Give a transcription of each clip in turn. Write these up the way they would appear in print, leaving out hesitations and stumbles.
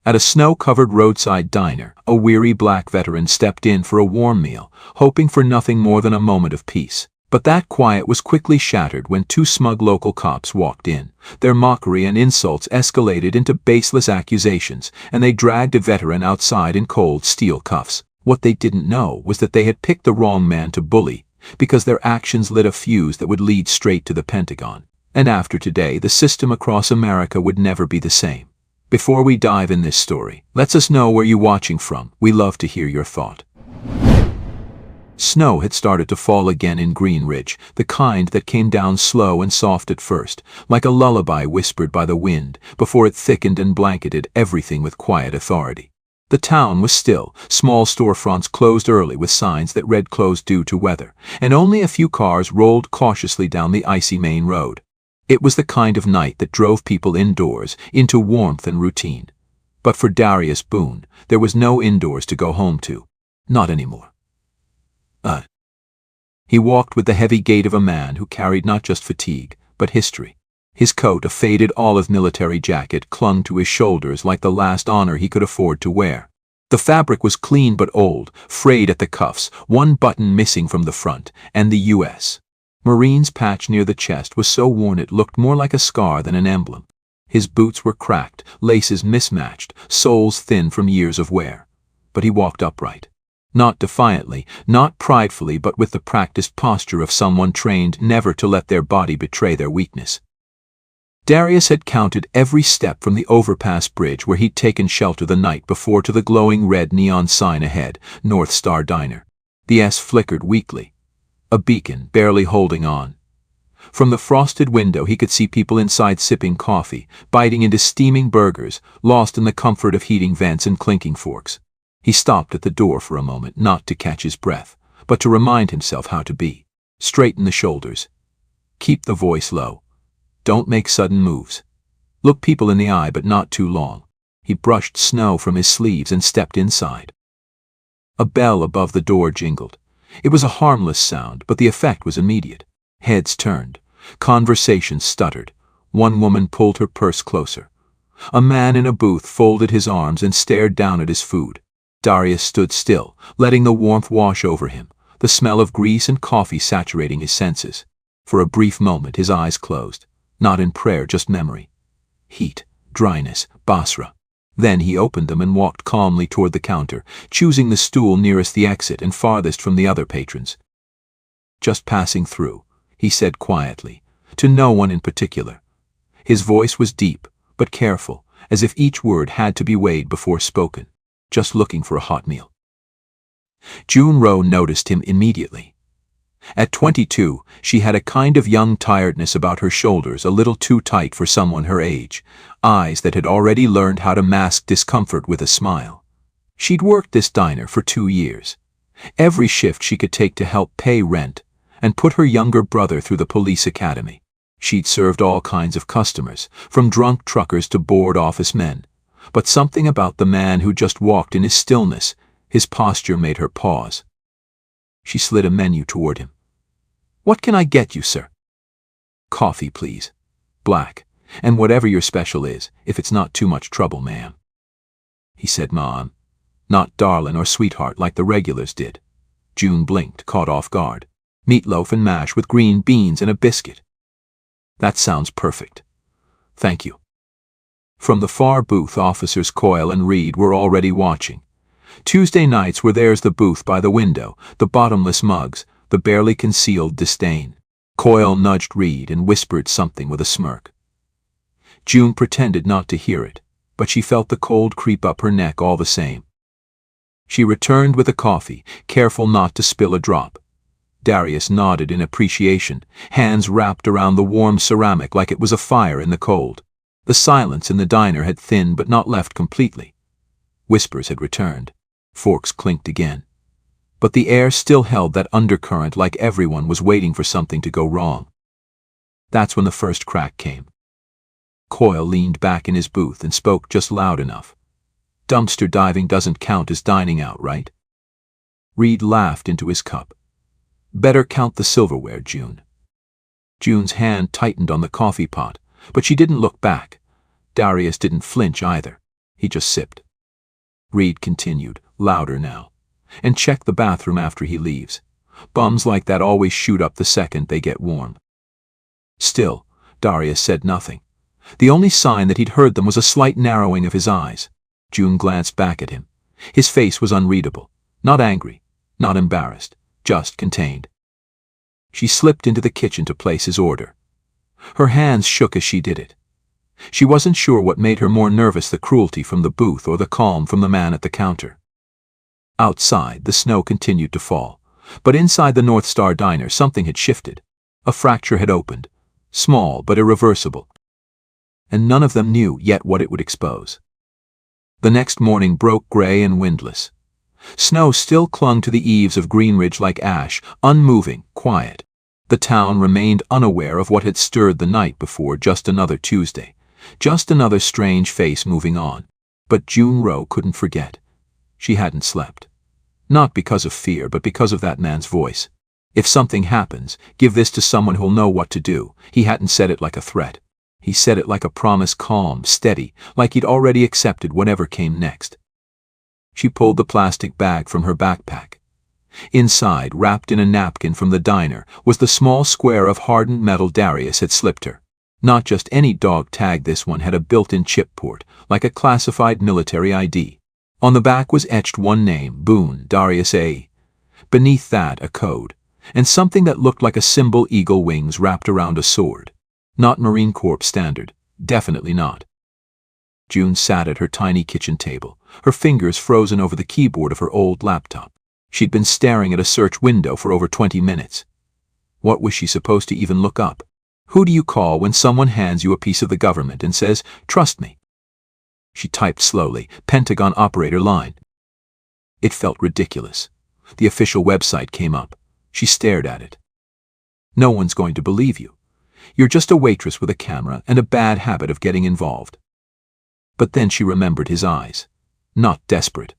At a snow-covered roadside diner, a weary black veteran stepped in for a warm meal, hoping for nothing more than a moment of peace. But that quiet was quickly shattered when two smug local cops walked in. Their mockery and insults escalated into baseless accusations, and they dragged a veteran outside in cold steel cuffs. What they didn't know was that they had picked the wrong man to bully, because their actions lit a fuse that would lead straight to the Pentagon. And after today, the system across America would never be the same. Before we dive in this story, let us know where you're watching from. We love to hear your thought. Snow had started to fall again in Green Ridge, the kind that came down slow and soft at first, like a lullaby whispered by the wind, before it thickened and blanketed everything with quiet authority. The town was still, small storefronts closed early with signs that read closed due to weather, and only a few cars rolled cautiously down the icy main road. It was the kind of night that drove people indoors, into warmth and routine. But for Darius Boone, there was no indoors to go home to. Not anymore. He walked with the heavy gait of a man who carried not just fatigue, but history. His coat, a faded olive military jacket, clung to his shoulders like the last honor he could afford to wear. The fabric was clean but old, frayed at the cuffs, one button missing from the front, and the U.S. Marine's patch near the chest was so worn it looked more like a scar than an emblem. His boots were cracked, laces mismatched, soles thin from years of wear. But he walked upright. Not defiantly, not pridefully, but with the practiced posture of someone trained never to let their body betray their weakness. Darius had counted every step from the overpass bridge where he'd taken shelter the night before to the glowing red neon sign ahead, North Star Diner. The S flickered weakly, a beacon barely holding on. From the frosted window he could see people inside sipping coffee, biting into steaming burgers, lost in the comfort of heating vents and clinking forks. He stopped at the door for a moment, not to catch his breath, but to remind himself how to be. Straighten the shoulders. Keep the voice low. Don't make sudden moves. Look people in the eye, but not too long. He brushed snow from his sleeves and stepped inside. A bell above the door jingled. It was a harmless sound, but the effect was immediate. Heads turned. Conversations stuttered. One woman pulled her purse closer. A man in a booth folded his arms and stared down at his food. Darius stood still, letting the warmth wash over him, the smell of grease and coffee saturating his senses. For a brief moment his eyes closed, not in prayer, just memory. Heat, dryness, Basra. Then he opened them and walked calmly toward the counter, choosing the stool nearest the exit and farthest from the other patrons. Just passing through, he said quietly, to no one in particular. His voice was deep, but careful, as if each word had to be weighed before spoken. Just looking for a hot meal. June Rowe noticed him immediately. At 22, she had a kind of young tiredness about her shoulders, a little too tight for someone her age, eyes that had already learned how to mask discomfort with a smile. She'd worked this diner for 2 years. Every shift she could take to help pay rent, and put her younger brother through the police academy. She'd served all kinds of customers, from drunk truckers to bored office men. But something about the man who just walked in his stillness, his posture, made her pause. She slid a menu toward him. "What can I get you, sir?" "Coffee, please. Black. And whatever your special is, if it's not too much trouble, ma'am." He said ma'am, not darlin' or sweetheart like the regulars did. June blinked, caught off guard. "Meatloaf and mash with green beans and a biscuit." "That sounds perfect. Thank you." From the far booth, officers Coyle and Reed were already watching. Tuesday nights were theirs, the booth by the window, the bottomless mugs, the barely concealed disdain. Coyle nudged Reed and whispered something with a smirk. June pretended not to hear it, but she felt the cold creep up her neck all the same. She returned with a coffee, careful not to spill a drop. Darius nodded in appreciation, hands wrapped around the warm ceramic like it was a fire in the cold. The silence in the diner had thinned but not left completely. Whispers had returned. Forks clinked again. But the air still held that undercurrent, like everyone was waiting for something to go wrong. That's when the first crack came. Coyle leaned back in his booth and spoke just loud enough. "Dumpster diving doesn't count as dining out, right?" Reed laughed into his cup. "Better count the silverware, June." June's hand tightened on the coffee pot, but she didn't look back. Darius didn't flinch either. He just sipped. Reed continued, louder now. And check the bathroom after he leaves. Bums like that always shoot up the second they get warm. Still, Darius said nothing. The only sign that he'd heard them was a slight narrowing of his eyes. June glanced back at him. His face was unreadable. Not angry, not embarrassed, just contained. She slipped into the kitchen to place his order. Her hands shook as she did it. She wasn't sure what made her more nervous, the cruelty from the booth or the calm from the man at the counter. Outside, the snow continued to fall, but inside the North Star Diner something had shifted. A fracture had opened, small but irreversible. And none of them knew yet what it would expose. The next morning broke gray and windless. Snow still clung to the eaves of Greenridge like ash, unmoving, quiet. The town remained unaware of what had stirred the night before, just another Tuesday. Just another strange face moving on. But June Rowe couldn't forget. She hadn't slept. Not because of fear, but because of that man's voice. If something happens, give this to someone who'll know what to do. He hadn't said it like a threat. He said it like a promise, calm, steady, like he'd already accepted whatever came next. She pulled the plastic bag from her backpack. Inside, wrapped in a napkin from the diner, was the small square of hardened metal Darius had slipped her. Not just any dog tag, this one had a built-in chip port, like a classified military ID. On the back was etched one name, Boone, Darius A. Beneath that, a code, and something that looked like a symbol, eagle wings wrapped around a sword. Not Marine Corps standard, definitely not. June sat at her tiny kitchen table, her fingers frozen over the keyboard of her old laptop. She'd been staring at a search window for over 20 minutes. What was she supposed to even look up? Who do you call when someone hands you a piece of the government and says, "Trust me"? She typed slowly, "Pentagon operator line." It felt ridiculous. The official website came up. She stared at it. No one's going to believe you. You're just a waitress with a camera and a bad habit of getting involved. But then she remembered his eyes. Not desperate,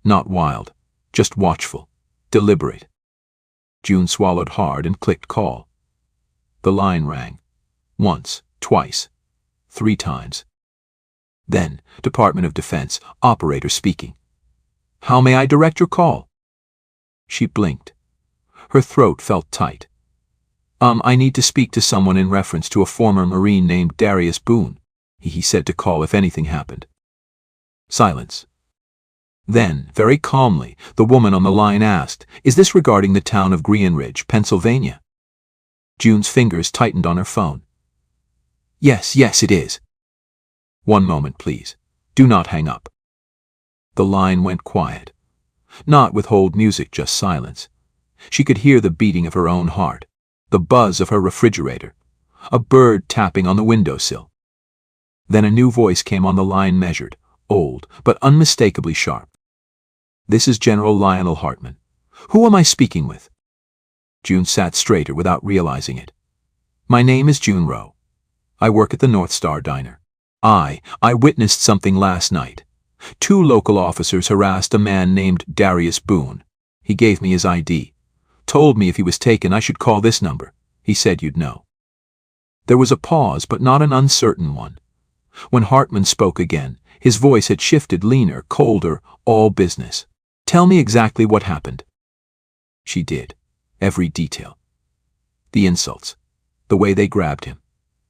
not wild, just watchful, deliberate. June swallowed hard and clicked call. The line rang. Once, twice, 3 times. Then, Department of Defense, operator speaking. "How may I direct your call?" She blinked. Her throat felt tight. I need to speak to someone in reference to a former Marine named Darius Boone. He said to call if anything happened." Silence. Then, very calmly, the woman on the line asked, "Is this regarding the town of Greenridge, Pennsylvania?" June's fingers tightened on her phone. Yes, it is." "One moment, please. Do not hang up." The line went quiet. Not with hold music, just silence. She could hear the beating of her own heart, the buzz of her refrigerator, a bird tapping on the windowsill. Then a new voice came on the line, measured, old, but unmistakably sharp. "This is General Lionel Hartman. Who am I speaking with?" June sat straighter without realizing it. "My name is June Rowe. I work at the North Star Diner. I witnessed something last night. 2 local officers harassed a man named Darius Boone. He gave me his ID. Told me if he was taken I should call this number. He said you'd know." There was a pause, but not an uncertain one. When Hartman spoke again, his voice had shifted, leaner, colder, all business. "Tell me exactly what happened." She did. Every detail. The insults. The way they grabbed him.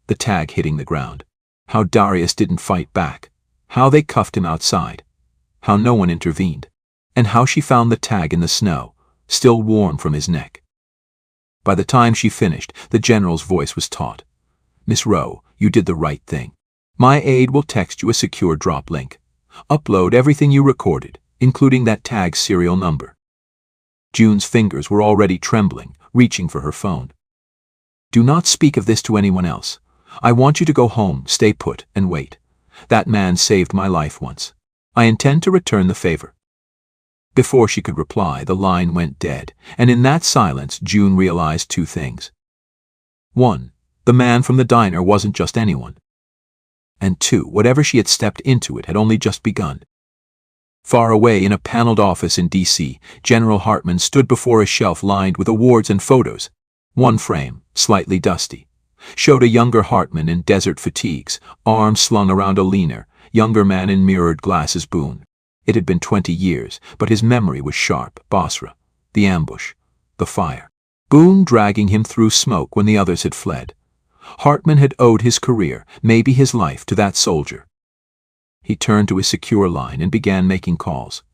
The tag hitting the ground. How Darius didn't fight back. How they cuffed him outside. How no one intervened. And how she found the tag in the snow, still warm from his neck. By the time she finished, the general's voice was taut. "Miss Rowe, you did the right thing. My aide will text you a secure drop link. Upload everything you recorded, including that tag's serial number." June's fingers were already trembling, reaching for her phone. "Do not speak of this to anyone else. I want you to go home, stay put, and wait. That man saved my life once. I intend to return the favor." Before she could reply, the line went dead, and in that silence, June realized 2 things. 1, the man from the diner wasn't just anyone. And 2, whatever she had stepped into, it had only just begun. Far away in a paneled office in D.C., General Hartman stood before a shelf lined with awards and photos. One frame, slightly dusty, showed a younger Hartman in desert fatigues, arms slung around a leaner, younger man in mirrored glasses. Boone. It had been 20 years, but his memory was sharp. Basra. The ambush. The fire. Boone dragging him through smoke when the others had fled. Hartman had owed his career, maybe his life, to that soldier. He turned to his secure line and began making calls.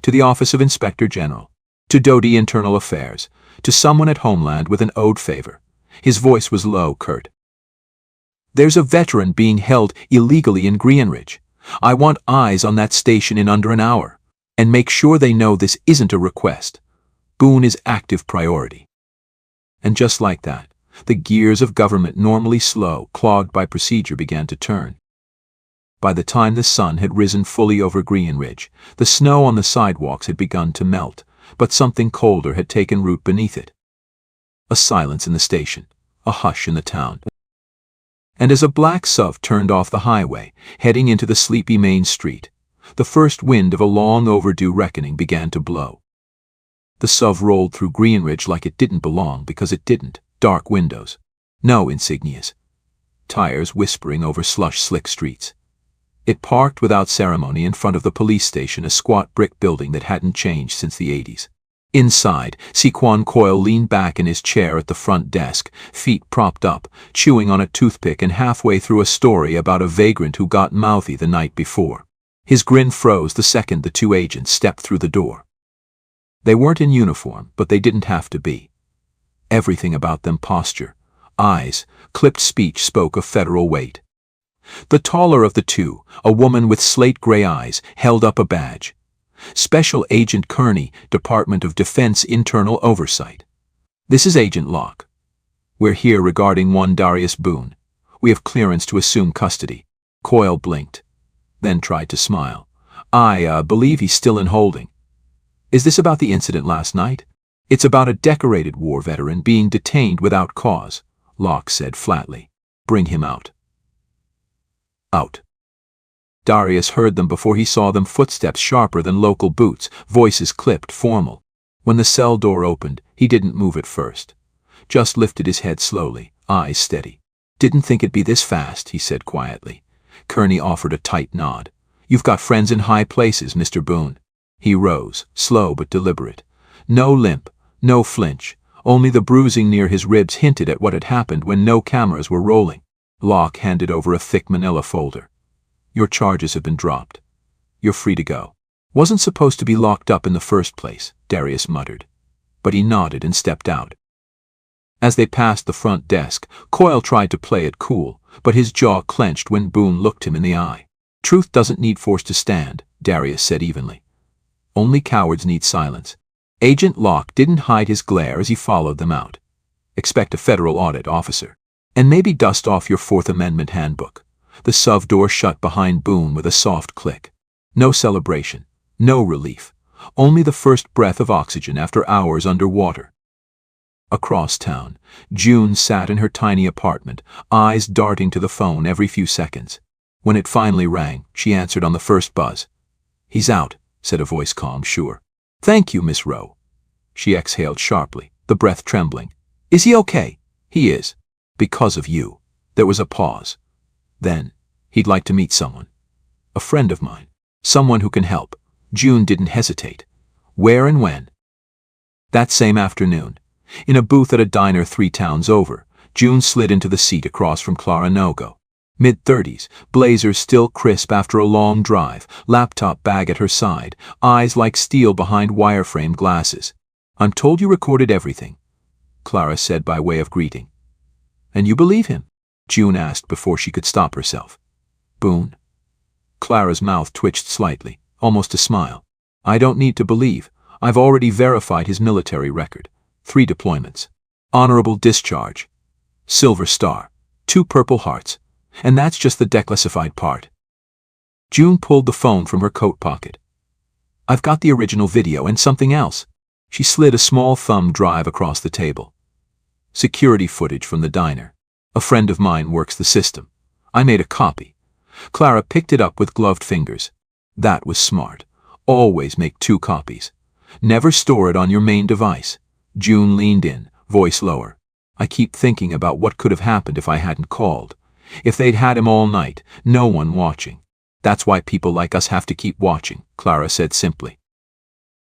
To the Office of Inspector General. To Doty Internal Affairs. To someone at Homeland with an owed favor. His voice was low, curt. "There's a veteran being held illegally in Greenridge. I want eyes on that station in under an hour. And make sure they know this isn't a request. Boone is active priority." And just like that, the gears of government, normally slow, clogged by procedure, began to turn. By the time the sun had risen fully over Greenridge, the snow on the sidewalks had begun to melt, but something colder had taken root beneath it. A silence in the station, a hush in the town. And as a black SUV turned off the highway, heading into the sleepy main street, the first wind of a long overdue reckoning began to blow. The SUV rolled through Greenridge like it didn't belong, because it didn't. Dark windows. No insignias. Tires whispering over slush-slick streets. It parked without ceremony in front of the police station, a squat brick building that hadn't changed since the 80s. Inside, Sequan Coyle leaned back in his chair at the front desk, feet propped up, chewing on a toothpick and halfway through a story about a vagrant who got mouthy the night before. His grin froze the second the two agents stepped through the door. They weren't in uniform, but they didn't have to be. Everything about them, posture, eyes, clipped speech, spoke of federal weight. The taller of the two, a woman with slate-gray eyes, held up a badge. Special Agent Kearney, Department of Defense Internal Oversight. "This is Agent Locke. We're here regarding one Darius Boone. We have clearance to assume custody." Coyle blinked, then tried to smile. I believe he's still in holding." "Is this about the incident last night?" "It's about a decorated war veteran being detained without cause," Locke said flatly. "Bring him out." Out. Darius heard them before he saw them, footsteps sharper than local boots, voices clipped, formal. When the cell door opened, he didn't move at first. Just lifted his head slowly, eyes steady. "Didn't think it'd be this fast," he said quietly. Kearney offered a tight nod. "You've got friends in high places, Mr. Boone." He rose, slow but deliberate. No limp, no flinch, only the bruising near his ribs hinted at what had happened when no cameras were rolling. Locke handed over a thick manila folder. "Your charges have been dropped. You're free to go." "Wasn't supposed to be locked up in the first place," Darius muttered. But he nodded and stepped out. As they passed the front desk, Coyle tried to play it cool, but his jaw clenched when Boone looked him in the eye. "Truth doesn't need force to stand," Darius said evenly. "Only cowards need silence." Agent Locke didn't hide his glare as he followed them out. "Expect a federal audit, officer. And maybe dust off your Fourth Amendment handbook." The SUV door shut behind Boone with a soft click. No celebration, no relief, only the first breath of oxygen after hours underwater. Across town, June sat in her tiny apartment, eyes darting to the phone every few seconds. When it finally rang, she answered on the first buzz. "He's out," said a voice calm, sure. "Thank you, Miss Rowe." She exhaled sharply, the breath trembling. "Is he okay?" "He is. Because of you." There was a pause. Then, "He'd like to meet someone. A friend of mine. Someone who can help." June didn't hesitate. "Where and when?" That same afternoon, in a booth at a diner 3 towns over, June slid into the seat across from Clara Nogo. Mid-30s, blazer still crisp after a long drive, laptop bag at her side, eyes like steel behind wireframe glasses. "I'm told you recorded everything," Clara said by way of greeting. "And you believe him?" June asked before she could stop herself. "Boone?" Clara's mouth twitched slightly, almost a smile. "I don't need to believe. I've already verified his military record. 3 deployments. Honorable discharge. Silver Star. 2 Purple Hearts. And that's just the declassified part." June pulled the phone from her coat pocket. "I've got the original video and something else." She slid a small thumb drive across the table. "Security footage from the diner. A friend of mine works the system. I made a copy." Clara picked it up with gloved fingers. That was smart. Always make 2 copies. Never store it on your main device. June leaned in, voice lower. "I keep thinking about what could have happened if I hadn't called. If they'd had him all night, no one watching. That's why people like us have to keep watching, Clara said simply.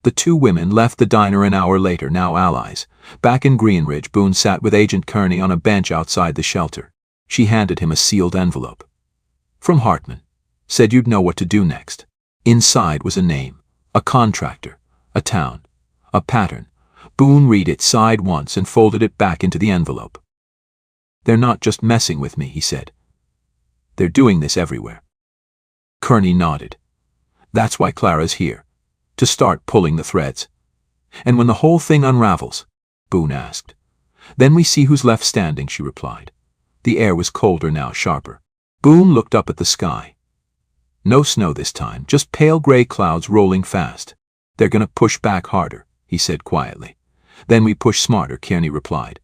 The two women left the diner an hour later, now allies. Back in Greenridge, Boone sat with Agent Kearney on a bench outside the shelter. She handed him a sealed envelope. From Hartman. Said you'd know what to do next. Inside was a name, a contractor, a town, a pattern. Boone read it, sighed once, and folded it back into the envelope. They're not just messing with me, he said. They're doing this everywhere. Kearney nodded. That's why Clara's here. To start pulling the threads. And when the whole thing unravels, Boone asked. Then we see who's left standing, she replied. The air was colder now, sharper. Boone looked up at the sky. No snow this time, just pale gray clouds rolling fast. They're gonna push back harder, he said quietly. Then we push smarter, Kearney replied.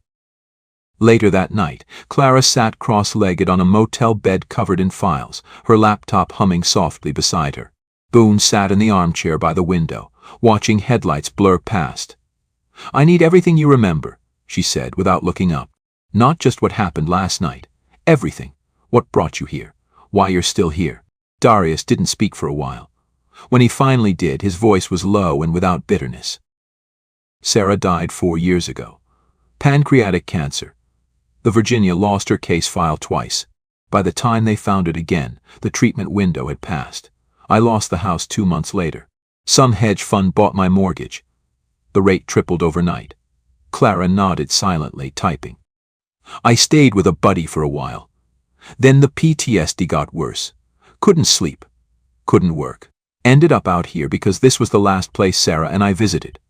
Later that night, Clara sat cross-legged on a motel bed covered in files, her laptop humming softly beside her. Boone sat in the armchair by the window, watching headlights blur past. I need everything you remember, she said without looking up. Not just what happened last night. Everything. What brought you here. Why you're still here. Darius didn't speak for a while. When he finally did, his voice was low and without bitterness. Sarah died 4 years ago. Pancreatic cancer. The Virginia lost her case file twice. By the time they found it again, the treatment window had passed. I lost the house 2 months later. Some hedge fund bought my mortgage. The rate tripled overnight. Clara nodded silently, typing. I stayed with a buddy for a while. Then the PTSD got worse. Couldn't sleep. Couldn't work. Ended up out here because this was the last place Sarah and I visited.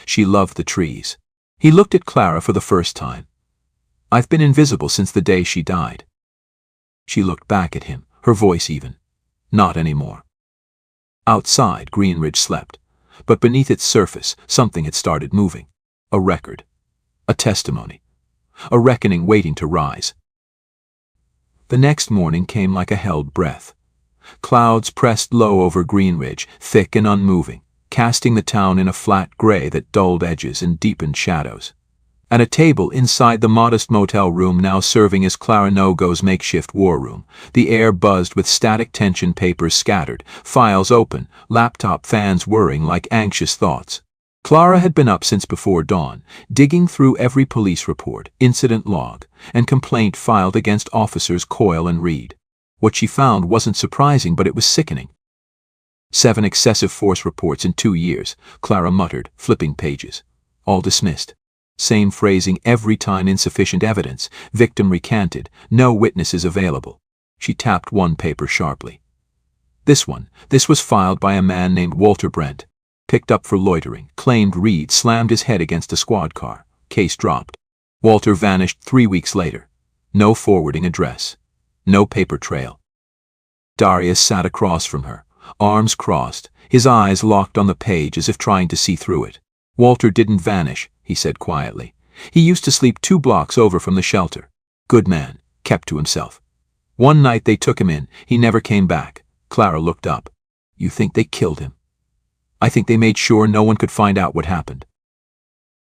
She loved the trees. He looked at Clara for the first time. I've been invisible since the day she died. She looked back at him, her voice even. Not anymore. Outside, Greenridge slept, but beneath its surface, something had started moving. A record. A testimony. A reckoning waiting to rise. The next morning came like a held breath. Clouds pressed low over Greenridge, thick and unmoving, casting the town in a flat gray that dulled edges and deepened shadows. At a table inside the modest motel room now serving as Clara No-Go's makeshift war room, the air buzzed with static tension, papers scattered, files open, laptop fans whirring like anxious thoughts. Clara had been up since before dawn, digging through every police report, incident log, and complaint filed against officers Coyle and Reed. What she found wasn't surprising, but it was sickening. 7 excessive force reports in 2 years, Clara muttered, flipping pages. All dismissed. Same phrasing every time, insufficient evidence, victim recanted, no witnesses available. She tapped one paper sharply. This was filed by a man named Walter Brent. Picked up for loitering, claimed Reed slammed his head against a squad car. Case dropped. Walter vanished 3 weeks later. No forwarding address. No paper trail. Darius sat across from her, arms crossed, his eyes locked on the page as if trying to see through it. Walter didn't vanish, he said quietly. He used to sleep 2 blocks over from the shelter. Good man, kept to himself. One night they took him in, he never came back. Clara looked up. You think they killed him? I think they made sure no one could find out what happened.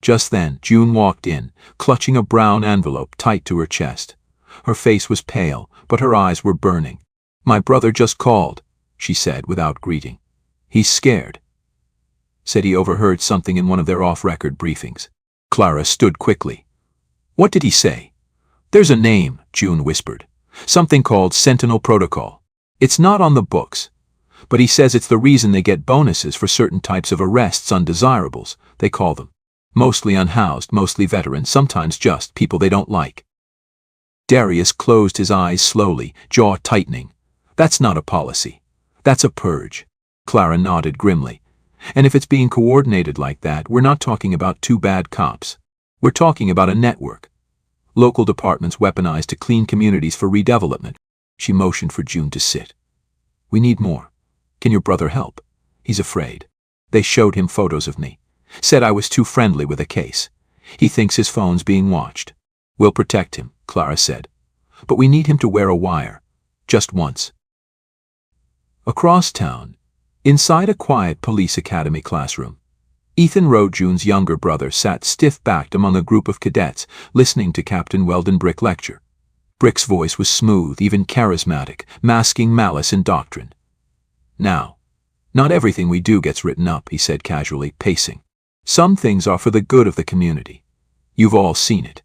Just then, June walked in, clutching a brown envelope tight to her chest. Her face was pale, but her eyes were burning. My brother just called, she said without greeting. He's scared. Said he overheard something in one of their off-record briefings. Clara stood quickly. What did he say? There's a name, June whispered. Something called Sentinel Protocol. It's not on the books. But he says it's the reason they get bonuses for certain types of arrests, undesirables, they call them. Mostly unhoused, mostly veterans, sometimes just people they don't like. Darius closed his eyes slowly, jaw tightening. That's not a policy. That's a purge. Clara nodded grimly. And if it's being coordinated like that, we're not talking about 2 bad cops. We're talking about a network. Local departments weaponized to clean communities for redevelopment. She motioned for June to sit. We need more. Can your brother help? He's afraid. They showed him photos of me. Said I was too friendly with a case. He thinks his phone's being watched. We'll protect him, Clara said. But we need him to wear a wire. Just once. Across town, inside a quiet police academy classroom, Ethan Rowe, June's younger brother, sat stiff-backed among a group of cadets, listening to Captain Weldon Brick lecture. Brick's voice was smooth, even charismatic, masking malice in doctrine. Now, not everything we do gets written up, he said casually, pacing. Some things are for the good of the community. You've all seen it.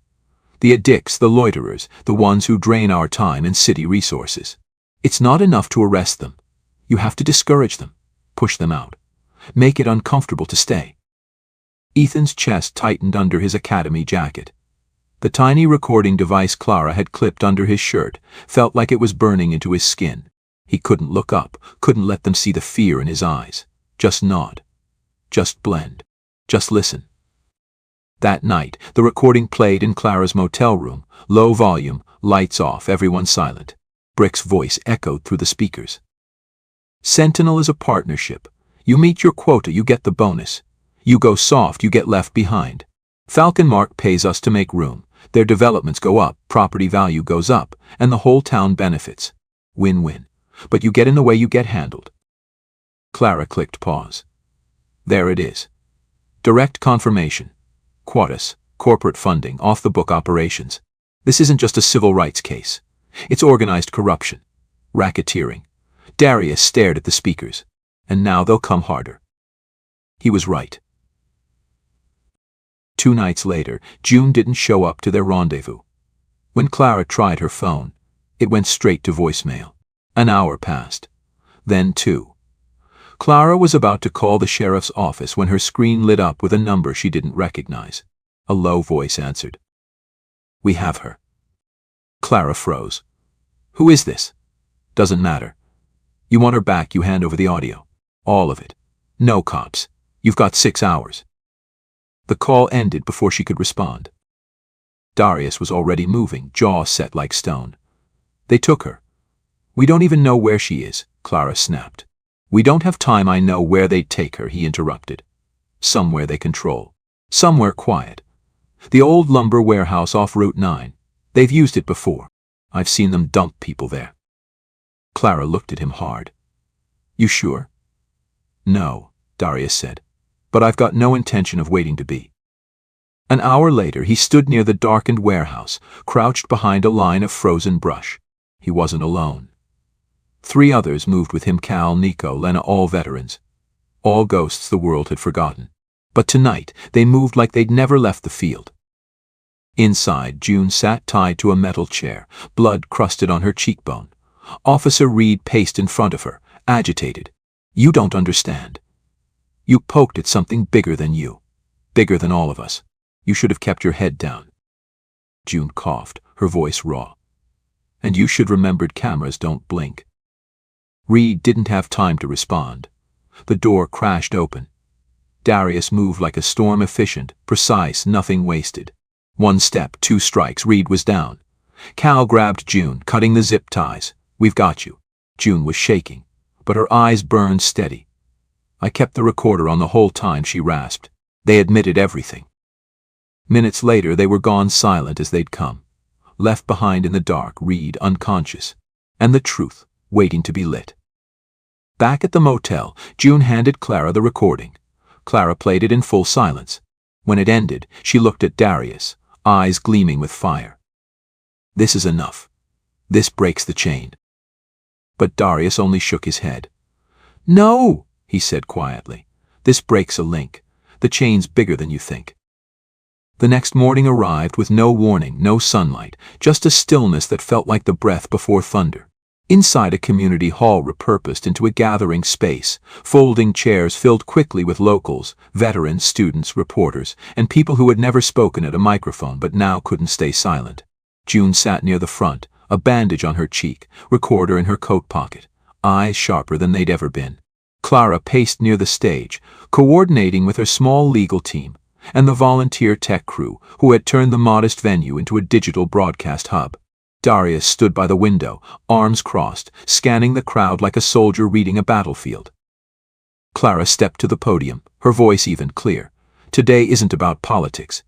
The addicts, the loiterers, the ones who drain our time and city resources. It's not enough to arrest them. You have to discourage them, push them out, make it uncomfortable to stay. Ethan's chest tightened under his academy jacket. The tiny recording device Clara had clipped under his shirt felt like it was burning into his skin. He couldn't look up, couldn't let them see the fear in his eyes. Just nod. Just blend. Just listen. That night, the recording played in Clara's motel room, low volume, lights off, everyone silent. Brick's voice echoed through the speakers. Sentinel is a partnership. You meet your quota, you get the bonus. You go soft, you get left behind. Falcon Mark pays us to make room. Their developments go up, property value goes up, and the whole town benefits. Win-win. But you get in the way, you get handled. Clara clicked pause. There it is. Direct confirmation. Quotas, corporate funding, off-the-book operations. This isn't just a civil rights case. It's organized corruption. Racketeering. Darius stared at the speakers. And now they'll come harder. He was right. 2 nights later, June didn't show up to their rendezvous. When Clara tried her phone, it went straight to voicemail. An hour passed. Then 2. Clara was about to call the sheriff's office when her screen lit up with a number she didn't recognize. A low voice answered. We have her. Clara froze. Who is this? Doesn't matter. You want her back, you hand over the audio. All of it. No cops. You've got 6 hours. The call ended before she could respond. Darius was already moving, jaw set like stone. They took her. We don't even know where she is, Clara snapped. We don't have time, I know where they'd take her, he interrupted. Somewhere they control. Somewhere quiet. The old lumber warehouse off Route 9. They've used it before. I've seen them dump people there. Clara looked at him hard. You sure? No, Darius said. But I've got no intention of waiting to be. An hour later, he stood near the darkened warehouse, crouched behind a line of frozen brush. He wasn't alone. 3 others moved with him, Cal, Nico, Lena, all veterans. All ghosts the world had forgotten. But tonight, they moved like they'd never left the field. Inside, June sat tied to a metal chair, blood crusted on her cheekbone. Officer Reed paced in front of her, agitated. You don't understand. You poked at something bigger than you. Bigger than all of us. You should have kept your head down. June coughed, her voice raw. And you should remembered cameras don't blink. Reed didn't have time to respond. The door crashed open. Darius moved like a storm, efficient, precise, nothing wasted. 1 step, 2 strikes, Reed was down. Cal grabbed June, cutting the zip ties. We've got you. June was shaking, but her eyes burned steady. I kept the recorder on the whole time, she rasped. They admitted everything. Minutes later, they were gone, silent as they'd come. Left behind in the dark, Reed unconscious. And the truth, waiting to be lit. Back at the motel, June handed Clara the recording. Clara played it in full silence. When it ended, she looked at Darius, eyes gleaming with fire. This is enough. This breaks the chain. But Darius only shook his head. No, he said quietly. This breaks a link. The chain's bigger than you think. The next morning arrived with no warning, no sunlight, just a stillness that felt like the breath before thunder. Inside, a community hall repurposed into a gathering space, folding chairs filled quickly with locals, veterans, students, reporters, and people who had never spoken at a microphone but now couldn't stay silent. June sat near the front, a bandage on her cheek, recorder in her coat pocket, eyes sharper than they'd ever been. Clara paced near the stage, coordinating with her small legal team and the volunteer tech crew who had turned the modest venue into a digital broadcast hub. Darius stood by the window, arms crossed, scanning the crowd like a soldier reading a battlefield. Clara stepped to the podium, her voice even, clear. Today isn't about politics.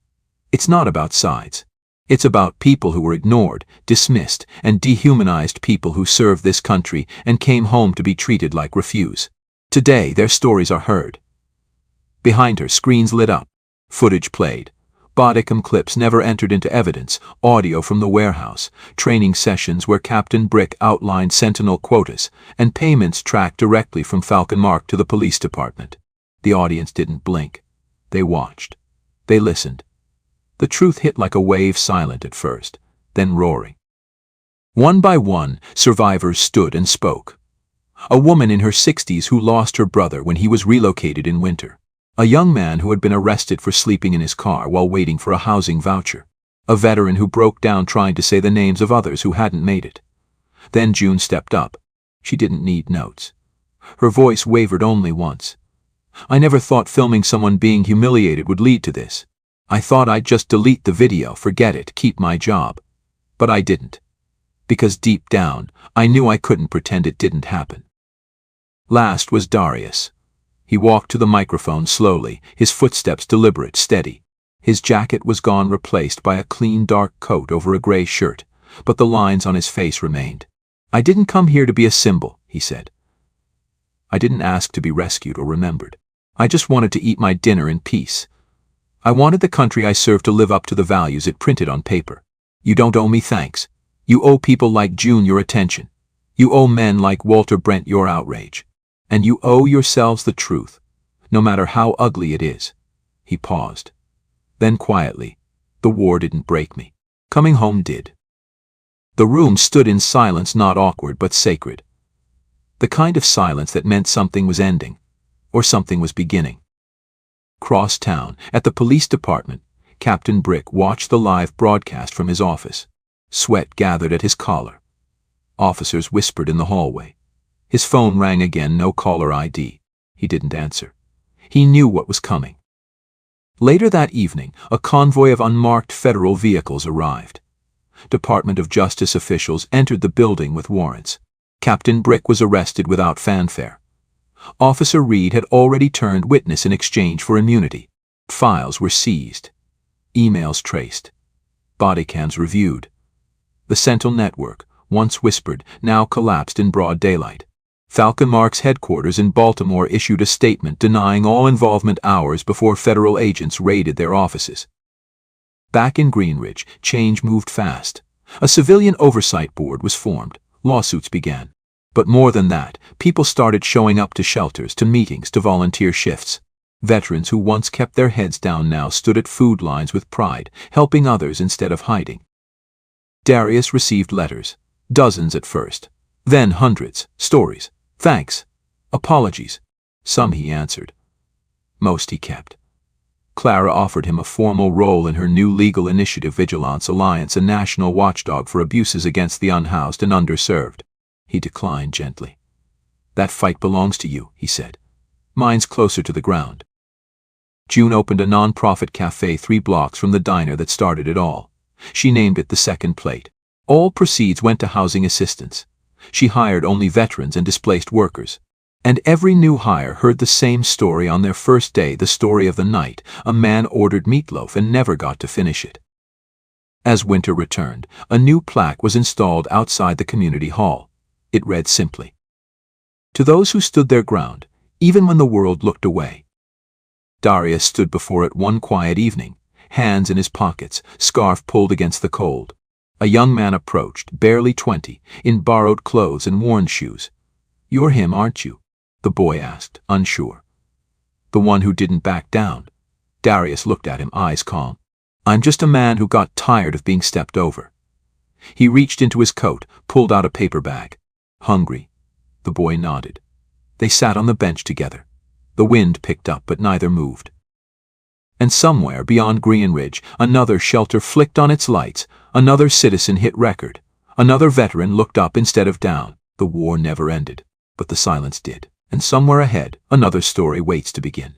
It's not about sides. It's about people who were ignored, dismissed, and dehumanized, people who served this country and came home to be treated like refuse. Today, their stories are heard. Behind her, screens lit up. Footage played. Bodicam clips never entered into evidence, audio from the warehouse, training sessions where Captain Brick outlined Sentinel quotas, and payments tracked directly from Falcon Mark to the police department. The audience didn't blink. They watched. They listened. The truth hit like a wave, silent at first, then roaring. One by one, survivors stood and spoke. A woman in her 60s who lost her brother when he was relocated in winter. A young man who had been arrested for sleeping in his car while waiting for a housing voucher. A veteran who broke down trying to say the names of others who hadn't made it. Then June stepped up. She didn't need notes. Her voice wavered only once. I never thought filming someone being humiliated would lead to this. I thought I'd just delete the video, forget it, keep my job. But I didn't. Because deep down, I knew I couldn't pretend it didn't happen. Last was Darius. He walked to the microphone slowly, his footsteps deliberate, steady. His jacket was gone, replaced by a clean dark coat over a gray shirt, but the lines on his face remained. I didn't come here to be a symbol, he said. I didn't ask to be rescued or remembered. I just wanted to eat my dinner in peace. I wanted the country I served to live up to the values it printed on paper. You don't owe me thanks. You owe people like June your attention. You owe men like Walter Brent your outrage. And you owe yourselves the truth, no matter how ugly it is. He paused. Then quietly, the war didn't break me. Coming home did. The room stood in silence, not awkward but sacred. The kind of silence that meant something was ending, or something was beginning. Cross town, at the police department, Captain Brick watched the live broadcast from his office. Sweat gathered at his collar. Officers whispered in the hallway. His phone rang again, no caller ID. He didn't answer. He knew what was coming. Later that evening, a convoy of unmarked federal vehicles arrived. Department of Justice officials entered the building with warrants. Captain Brick was arrested without fanfare. Officer Reed had already turned witness in exchange for immunity. Files were seized. Emails traced. Body cams reviewed. The Sentinel network, once whispered, now collapsed in broad daylight. Falcon Mark's headquarters in Baltimore issued a statement denying all involvement hours before federal agents raided their offices. Back in Greenridge, change moved fast. A civilian oversight board was formed. Lawsuits began. But more than that, people started showing up to shelters, to meetings, to volunteer shifts. Veterans who once kept their heads down now stood at food lines with pride, helping others instead of hiding. Darius received letters. Dozens at first. Then hundreds. Stories. Thanks. Apologies. Some he answered. Most he kept. Clara offered him a formal role in her new legal initiative, Vigilance Alliance, a national watchdog for abuses against the unhoused and underserved. He declined gently. That fight belongs to you, he said. Mine's closer to the ground. June opened a non-profit cafe 3 blocks from the diner that started it all. She named it the Second Plate. All proceeds went to housing assistance. She hired only veterans and displaced workers. And every new hire heard the same story on their first day, the story of the night. A man ordered meatloaf and never got to finish it. As winter returned, a new plaque was installed outside the community hall. It read simply, "To those who stood their ground, even when the world looked away." Darius stood before it one quiet evening, hands in his pockets, scarf pulled against the cold. A young man approached, barely 20, in borrowed clothes and worn shoes. "You're him, aren't you?" the boy asked, unsure. "The one who didn't back down." Darius looked at him, eyes calm. "I'm just a man who got tired of being stepped over." He reached into his coat, pulled out a paper bag. "Hungry?" The boy nodded. They sat on the bench together. The wind picked up, but neither moved. And somewhere beyond Greenridge, another shelter flicked on its lights. Another citizen hit record. Another veteran looked up instead of down. The war never ended, but the silence did. And somewhere ahead, another story waits to begin.